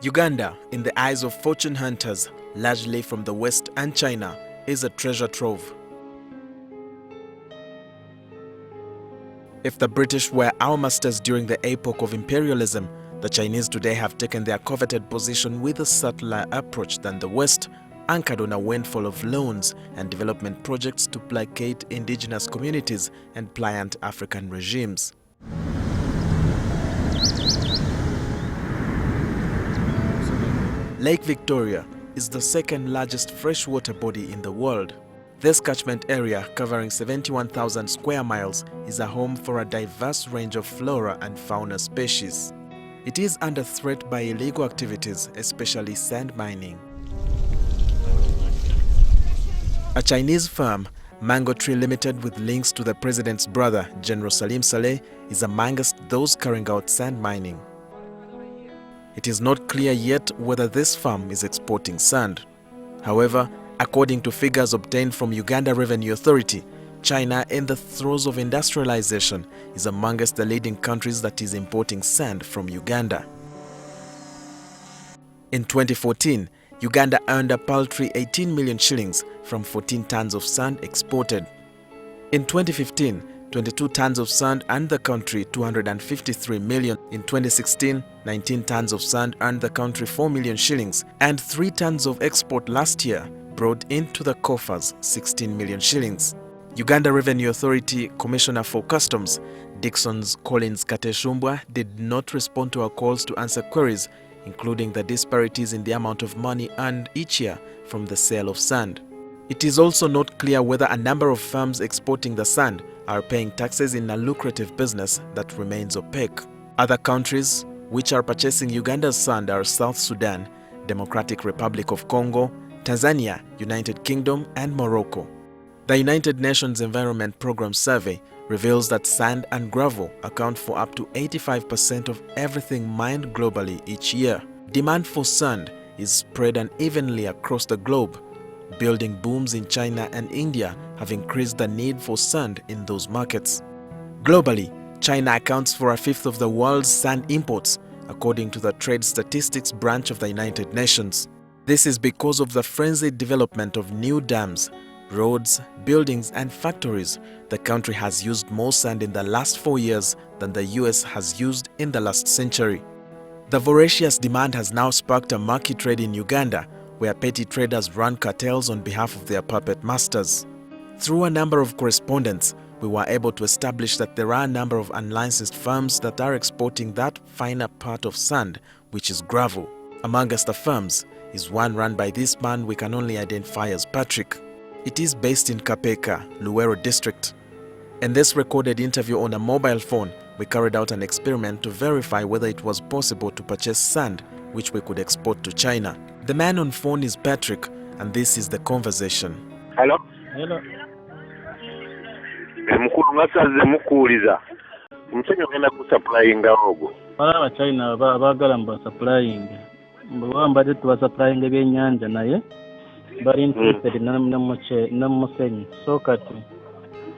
Uganda, in the eyes of fortune hunters, largely from the West and China, is a treasure trove. If the British were our masters during the epoch of imperialism, the Chinese today have taken their coveted position with a subtler approach than the West, anchored on a windfall of loans and development projects to placate indigenous communities and pliant African regimes. Lake Victoria is the second largest freshwater body in the world. This catchment area, covering 71,000 square miles, is a home for a diverse range of flora and fauna species. It is under threat by illegal activities, especially sand mining. A Chinese firm, Mango Tree Limited, with links to the president's brother, General Salim Saleh, is amongst those carrying out sand mining. It is not clear yet whether this firm is exporting sand. However, according to figures obtained from Uganda Revenue Authority, China, in the throes of industrialization, is amongst the leading countries that is importing sand from Uganda. In 2014, Uganda earned a paltry 18 million shillings from 14 tons of sand exported. In 2015, 22 tons of sand earned the country 253 million. In 2016, 19 tons of sand earned the country 4 million shillings, and 3 tons of export last year brought into the coffers 16 million shillings. Uganda Revenue Authority Commissioner for Customs, Dixon's Collins Kateshumbwa, did not respond to our calls to answer queries, including the disparities in the amount of money earned each year from the sale of sand. It is also not clear whether a number of firms exporting the sand are paying taxes in a lucrative business that remains opaque. Other countries which are purchasing Uganda's sand are South Sudan, Democratic Republic of Congo, Tanzania, United Kingdom, and Morocco. The United Nations Environment Programme survey reveals that sand and gravel account for up to 85% of everything mined globally each year. Demand for sand is spread unevenly across the globe. Building booms in China and India have increased the need for sand in those markets. Globally, China accounts for a fifth of the world's sand imports, according to the Trade Statistics Branch of the United Nations. This is because of the frenzied development of new dams, roads, buildings, and factories. The country has used more sand in the last 4 years than the US has used in the last century. The voracious demand has now sparked a murky trade in Uganda, where petty traders run cartels on behalf of their puppet masters. Through a number of correspondents, we were able to establish that there are a number of unlicensed firms that are exporting that finer part of sand, which is gravel. Amongst the firms is one run by this man we can only identify as Patrick. It is based in Kapeka, Luwero district. In this recorded interview on a mobile phone, we carried out an experiment to verify whether it was possible to purchase sand which we could export to China. The man on phone is Patrick, and this is the conversation. Hello? Hello. Mukulu ngasaze mukuuliza. Msenyo ngenda ku supplying ogo. Bala China bagala mba supplying. Mbamba de tuwa supplying ebyenyanja naye bali interested na musenyi. So kati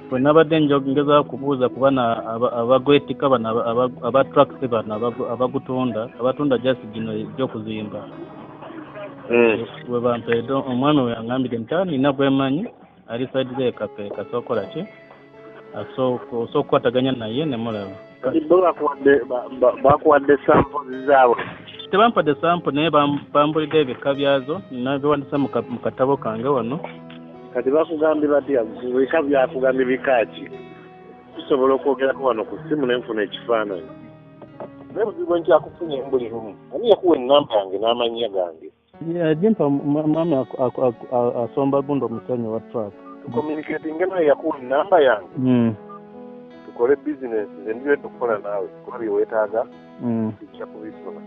bwenabadde njogeza kubuuza kubana abagwetika bana aba trucks bana abagutunda abatunda just gino gy'okuzimba. We bampedo omwana we angambire ntani nabwemanyi ali side ze Kapeka sokola ki so kwataganya naye ne mulaba bakuwadde sample zaabwe tebampadde sample naye bambulidde ebika byazo nabiwandisa mu katabo kange wano kati bakugambye batya ebika byakugambye bikaaki tusobola okwogerako wano ku simu nenfuna ekifaananyi naye buzibu nkyakufunye mbuli lumu ani yakuwa ennamba yange n'amannya gange jimpa mami asomba gundo musenyi wa truck. Communicating naye yakuwa ennamba yange. Tukole business nze tukola nawe kuba byewetaaga kijja kubisoma.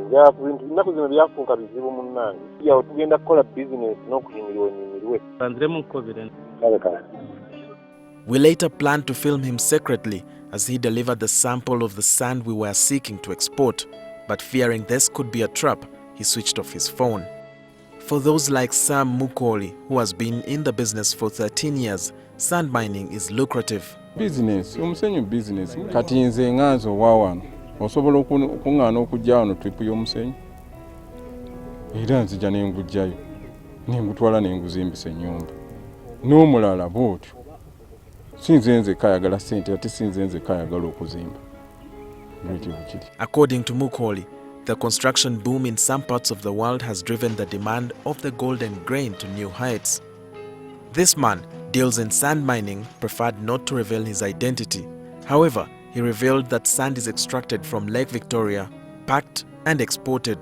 Njala ku bintu nnaku zino byafuuka bizibu munnange. Yawo tugenda kukola business n'okuyimirwe. Tanziremu confidence. We later planned to film him secretly as he delivered the sample of the sand we were seeking to export, but fearing this could be a trap, he switched off his phone. For those like Sam Mukoli, who has been in the business for 13 years, sand mining is lucrative. Business, umusenyu business. Kati nze nganzo wawano. Osobola okungana okujja wano trip y'omusenyu. era nzija ne ngujjayo ne ngutwala ne nguzimbisa ennyumba n'omulala bw'otyo. Si nze nzekka ayagala ssente ate si nze nzekka ayagala okuzimba. According to Mukoli, the construction boom in some parts of the world has driven the demand of the golden grain to new heights. This man deals in sand mining preferred not to reveal his identity. However, he revealed that sand is extracted from Lake Victoria, packed and exported.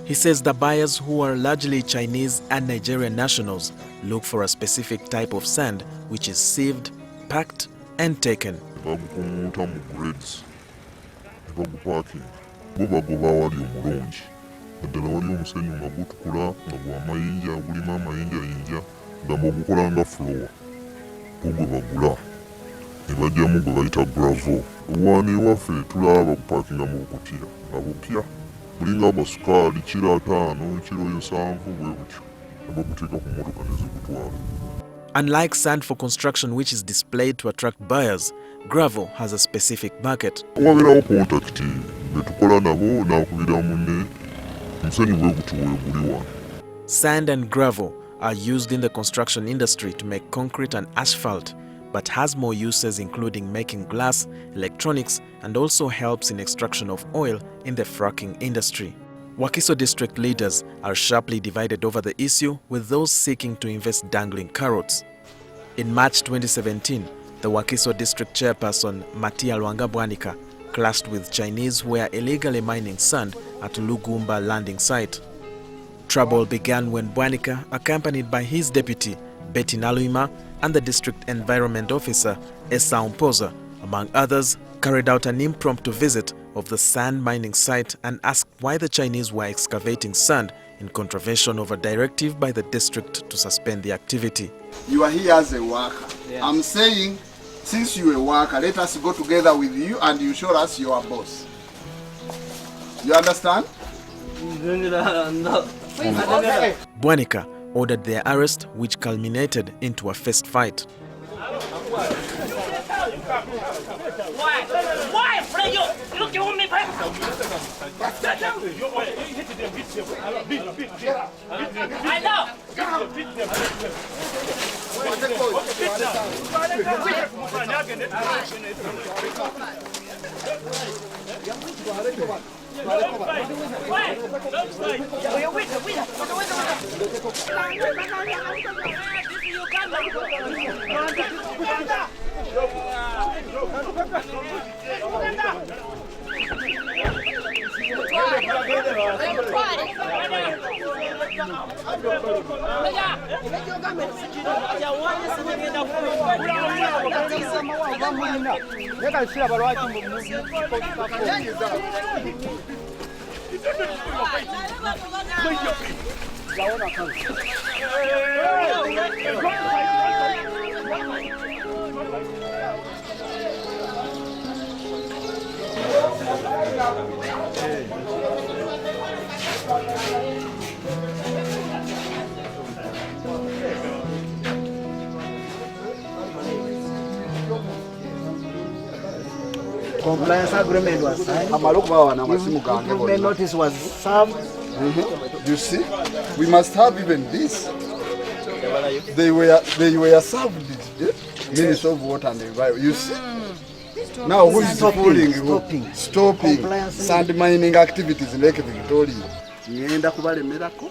He says the buyers, who are largely Chinese and Nigerian nationals, look for a specific type of sand which is sieved, packed and taken. Unlike sand for construction, which is displayed to attract buyers, gravel has a specific market. Sand and gravel are used in the construction industry to make concrete and asphalt, but has more uses including making glass, electronics, and also helps in extraction of oil in the fracking industry. Wakiso district leaders are sharply divided over the issue, with those seeking to invest dangling carrots. In March 2017, the Wakiso district chairperson Matia Lwanga Bwanika clashed with Chinese who were illegally mining sand at Lugumba landing site. Trouble began when Bwanika, accompanied by his deputy Betty Naluima and the district environment officer Esa Umpoza, among others, carried out an impromptu visit of the sand mining site and asked why the Chinese were excavating sand in contravention of a directive by the district to suspend the activity. You are here as a worker. Yes. I'm saying, since you are a worker, let us go together with you and you show us your boss. You understand? Bwanika ordered their arrest, which culminated into a fist fight. Compliance agreement was signed. Improvement notice was served. You see, we must have even this. They were served it. Minister of Water and Environment. You see. Now who is stopping sand mining activities in Lake Victoria? Nienda kubalemerako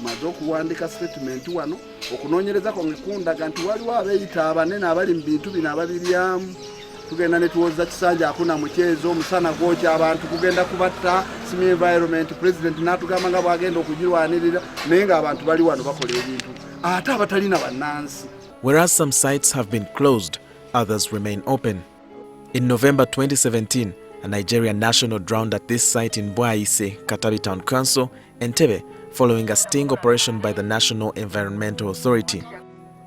maze okuwandika statement wano okunoonyereza ko ngekundaga nti waliwo abeeyita abanene abali mu bintu bino ababiryamu. Tugenda ne tuwoza kisanja akuna muchezo omusana gwokya abantu kugenda kubatta simi environment president n'atugamba nga bwagenda okugirwanirira naye nga abantu bali wano bakola ebintu ate abatalina bannansi. Whereas some sites have been closed, others remain open. In November 2017, a Nigerian national drowned at this site in Bwaise, Katabi Town Council, NTV, following a sting operation by the National Environmental Authority.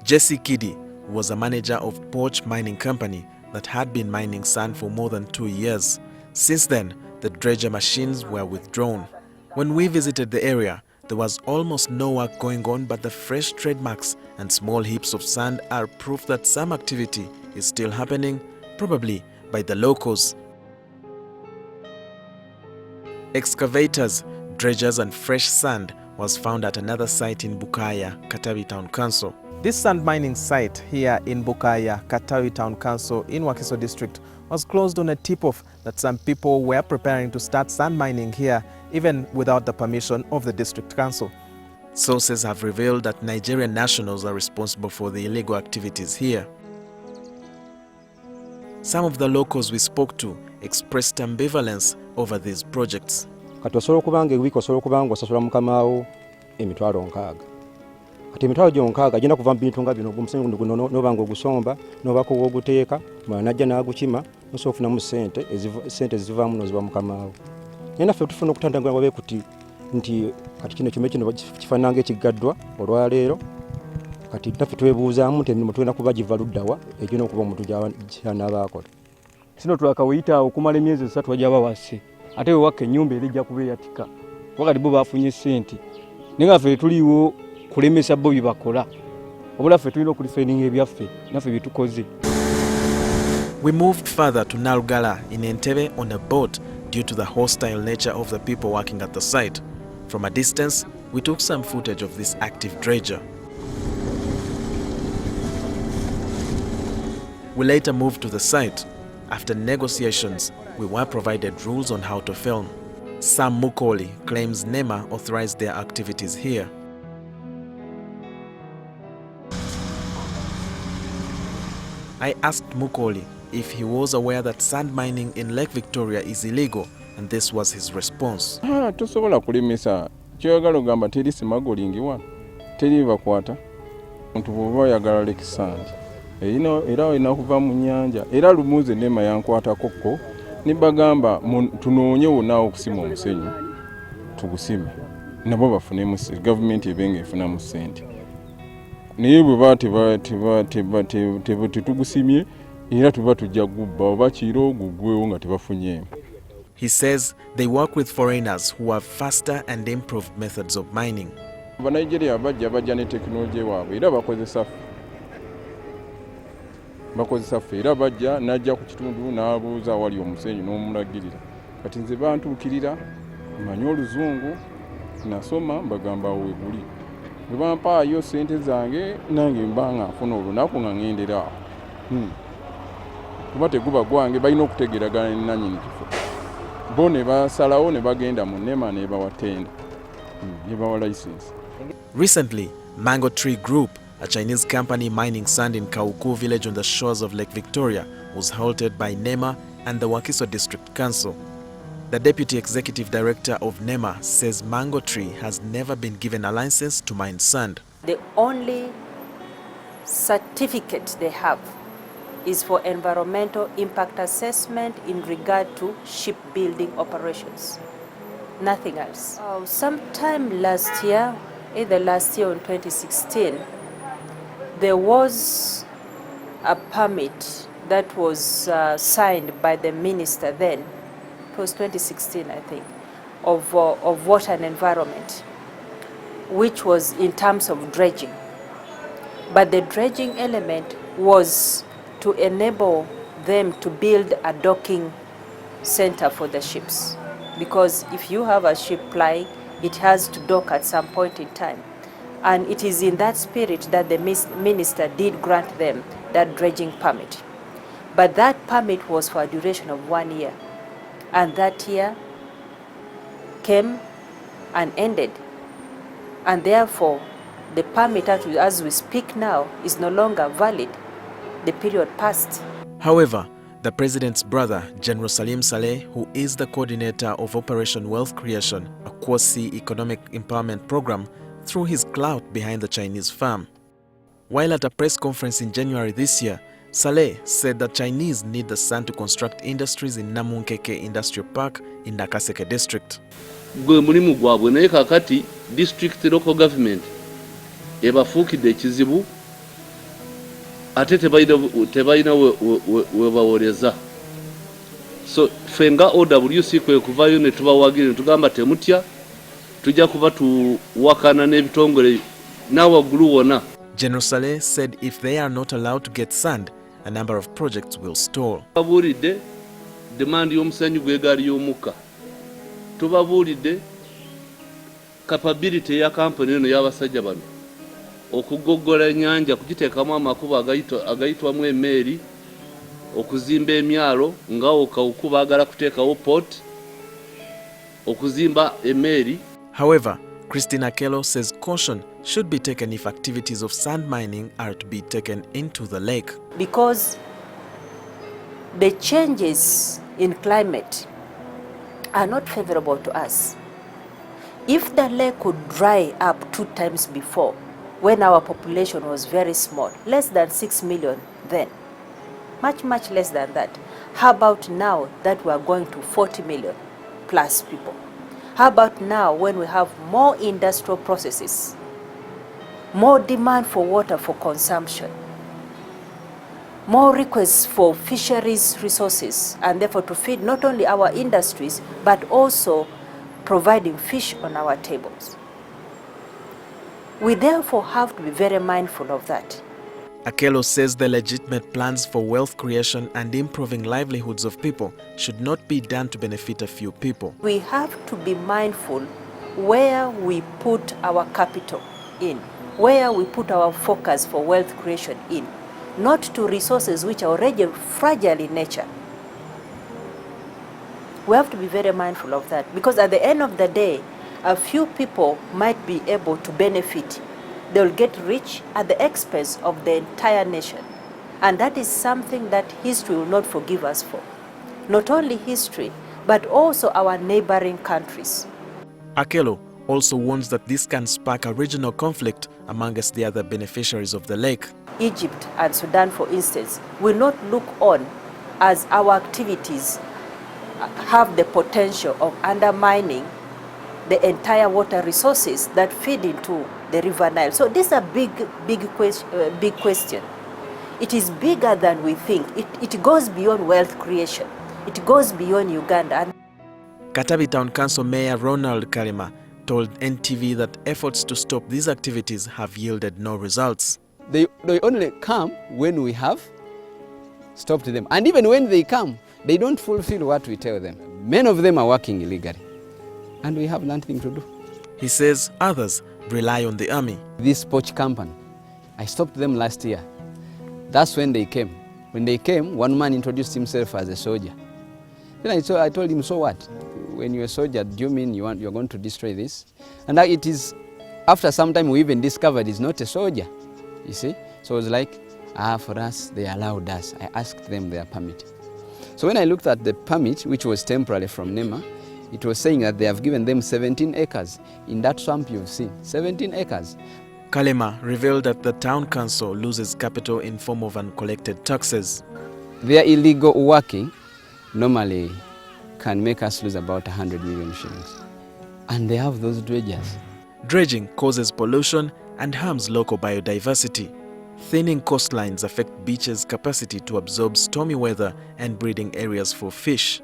Jesse Kidi was a manager of Porch Mining Company that had been mining sand for more than 2 years. Since then, the dredger machines were withdrawn. When we visited the area, there was almost no work going on, but the fresh tread marks and small heaps of sand are proof that some activity is still happening, probably by the locals. Excavators, dredgers and fresh sand was found at another site in Bukaya, Katabi Town Council. This sand mining site here in Bukaya, Katabi Town Council in Wakiso District was closed on a tip-off that some people were preparing to start sand mining here even without the permission of the District Council. Sources have revealed that Nigerian nationals are responsible for the illegal activities here. Some of the locals we spoke to expressed ambivalence over these projects. Kati osobola okubanga ewiiki osobola okubanga osasula mukamaawo emitwalo 6. Kati emitwalo gyo 6 agenda kuva mu bintu nga bino omusenyu guno n'obanga ogusomba n'obaka oguteeka mwana najja n'agukima osobola okufunamu ssente ezivaamu n'oziba mukamaawo. Naye naffe tufuna okutandagula wabe kuti nti kati kino kifaanana ng'ekigaddwa olwaleero. Kati naffe twebuuzaamu nti emirimu tulina kuba giva luddawa egina okuba omuntu gy'anaaba akola. Sino twakawuyita okumala emyezi 3 wajaba wase ate wewaka ennyumba erijja kuba eyatika wakati bo bafunye ssente naye nga ffe tuliwo kulemesa bo byebakola obula ffe tulina okulifeninga ebyaffe naffe byetukoze. We moved further to Nalugala in NTV on a boat due to the hostile nature of the people working at the site. From a distance, we took some footage of this active dredger. We later moved to the site. After negotiations, we were provided rules on how to film. Sam Mukoli claims NEMA authorized their activities here. I asked Mukoli if he was aware that sand mining in Lake Victoria is illegal, and this was his response. Tosobola kulimisa kyogalo gamba teri smuggling wano teri bakwata omuntu bw'oba oyagala lake sand era olina kuva mu nnyanja era lumuuze NEMA yankwatako ko nibagamba tunoonye wonna okusima omusenyu tugusime nabo bafunemu gavumenti ebenga efunamu ssente naye bwe tetugusimye era tuba tujja gubba oba kiro gugwewo nga tebafunyeemu. He says they work with foreigners who have faster and improved methods of mining. Nigeria bajja ne technology waabwe era bakozesa ffe era bajja najja ku kitundu n'abuuza wali omusenyu n'omulagirira kati nze bantuukirira mmanyi oluzungu nasoma mbagamba we guli bwe bampaayo ssente zange nange mba nga nfuna olunaku nga ŋŋendera awo kuba teguba gwange balina okutegeeragana ne nannyini kifo bo ne basalawo ne bagenda mu NEMA ne bawa tenda ne bawa license. Recently, Mango Tree Group, a Chinese company mining sand in Kauku village on the shores of Lake Victoria, was halted by NEMA and the Wakiso District Council. The Deputy Executive Director of NEMA says Mango Tree has never been given a license to mine sand. The only certificate they have is for environmental impact assessment in regard to shipbuilding operations. Nothing else. Sometime last year, either last year or in 2016, there was a permit that was signed by the minister then. It was 2016, I think, of water and environment, which was in terms of dredging. But the dredging element was to enable them to build a docking center for the ships. Because if you have a ship plying, it has to dock at some point in time. And it is in that spirit that the minister did grant them that dredging permit. But that permit was for a duration of 1 year. And that year came and ended. And therefore, the permit as we speak now is no longer valid. The period passed. However, the president's brother, General Salim Saleh, who is the coordinator of Operation Wealth Creation, a quasi economic empowerment program, threw his clout behind the Chinese firm. While at a press conference in January this year, Saleh said that Chinese need the sand to construct industries in Namunkeke Industrial Park in Nakaseke district. Gwe mulimu gwabwe naye kakati district local government ebafuukidde ekizibu ate tebalina webawooleza. So ffe nga OWC kwe kuvayo ne tubawagira ne tugamba temutya tujja kuba tuwakana n'ebitongole n'awaggulu wonna. General Saleh said if they are not allowed to get sand, a number of projects will stall. Tubabuulidde demand y'omusenyu gw'egaali y'omukka. Tubabuulidde capability ya kampani eno y'abasajja bano okugoggola ennyanja kugiteekamu amakubo agayitwamu emmeeri, okuzimba emyalo nga okawuku baagala kuteekawo port, okuzimba emmeeri. However, Christina Akello says caution should be taken if activities of sand mining are to be taken into the lake. Because the changes in climate are not favorable to us. If the lake could dry up 2 times before, when our population was very small, less than 6 million then, much less than that. How about now that we are going to 40 million plus people? How about now when we have more industrial processes, more demand for water for consumption, more requests for fisheries resources, and therefore to feed not only our industries, but also providing fish on our tables? We therefore have to be very mindful of that. Akello says the legitimate plans for wealth creation and improving livelihoods of people should not be done to benefit a few people. We have to be mindful where we put our capital in, where we put our focus for wealth creation in, not to resources which are already fragile in nature. We have to be very mindful of that, because at the end of the day, a few people might be able to benefit. They'll get rich at the expense of the entire nation. And that is something that history will not forgive us for. Not only history, but also our neighboring countries. Akello also warns that this can spark a regional conflict amongst the other beneficiaries of the lake. Egypt and Sudan, for instance, will not look on as our activities have the potential of undermining the entire water resources that feed into the River Nile. So this is a big question. It is bigger than we think. It goes beyond wealth creation. It goes beyond Uganda. Katabi Town Council Mayor Ronald Kalima told NTV that efforts to stop these activities have yielded no results. They only come when we have stopped them. And even when they come, they don't fulfill what we tell them. Many of them are working illegally, and we have nothing to do. He says others rely on the army. This poach company, I stopped them last year. That's when they came. When they came, one man introduced himself as a soldier. Then I told him, so what? When you're a soldier, do you mean you're going to destroy this? And it is, after some time, we even discovered he's not a soldier, you see? So it was like, for us, they allowed us. I asked them their permit. So when I looked at the permit, which was temporary from NEMA, it was saying that they have given them 17 acres in that swamp you've seen, 17 acres. Kalema revealed that the town council loses capital in form of uncollected taxes. Their illegal working normally can make us lose about 100 million shillings. And they have those dredgers. Dredging causes pollution and harms local biodiversity. Thinning coastlines affect beaches' capacity to absorb stormy weather and breeding areas for fish.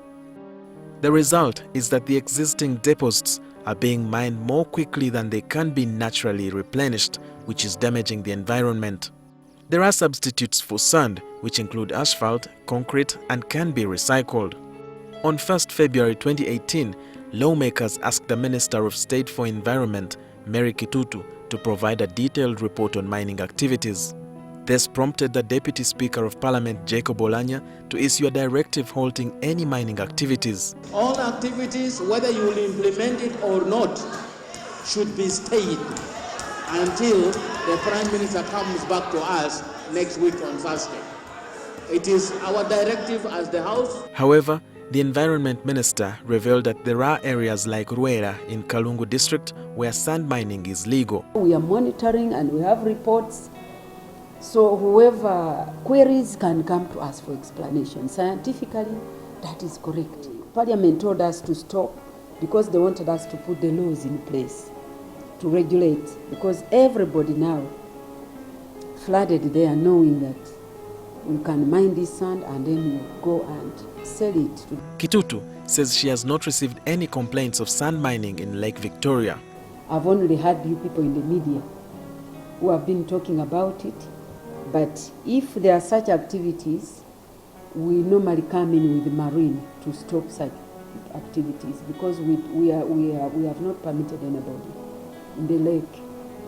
The result is that the existing deposits are being mined more quickly than they can be naturally replenished, which is damaging the environment. There are substitutes for sand, which include asphalt, concrete, and can be recycled. On 1st February 2018, lawmakers asked the Minister of State for Environment, Mary Kitutu, to provide a detailed report on mining activities. This prompted the Deputy Speaker of Parliament, Jacob Olanya, to issue a directive halting any mining activities. All activities, whether you will implement it or not, should be stayed until the Prime Minister comes back to us next week on Thursday. It is our directive as the House. However, the Environment Minister revealed that there are areas like Ruera in Kalungu district where sand mining is legal. We are monitoring and we have reports. So whoever queries can come to us for explanation. Scientifically, that is correct. Parliament told us to stop because they wanted us to put the laws in place to regulate, because everybody now flooded there knowing that we can mine this sand and then we go and sell it. Kitutu says she has not received any complaints of sand mining in Lake Victoria. I've only heard you people in the media who have been talking about it. But if there are such activities, we normally come in with the marine to stop such activities, because we have not permitted anybody in the lake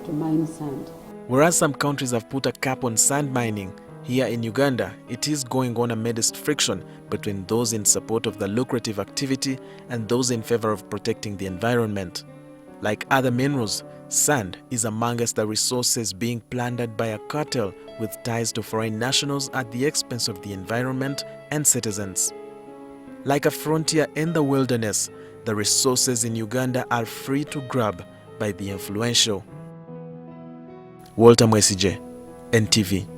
to mine sand. Whereas some countries have put a cap on sand mining, here in Uganda, it is going on amidst friction between those in support of the lucrative activity and those in favor of protecting the environment. Like other minerals, sand is amongst the resources being plundered by a cartel with ties to foreign nationals at the expense of the environment and citizens. Like a frontier in the wilderness, the resources in Uganda are free to grab by the influential. Mwesigye, NTV.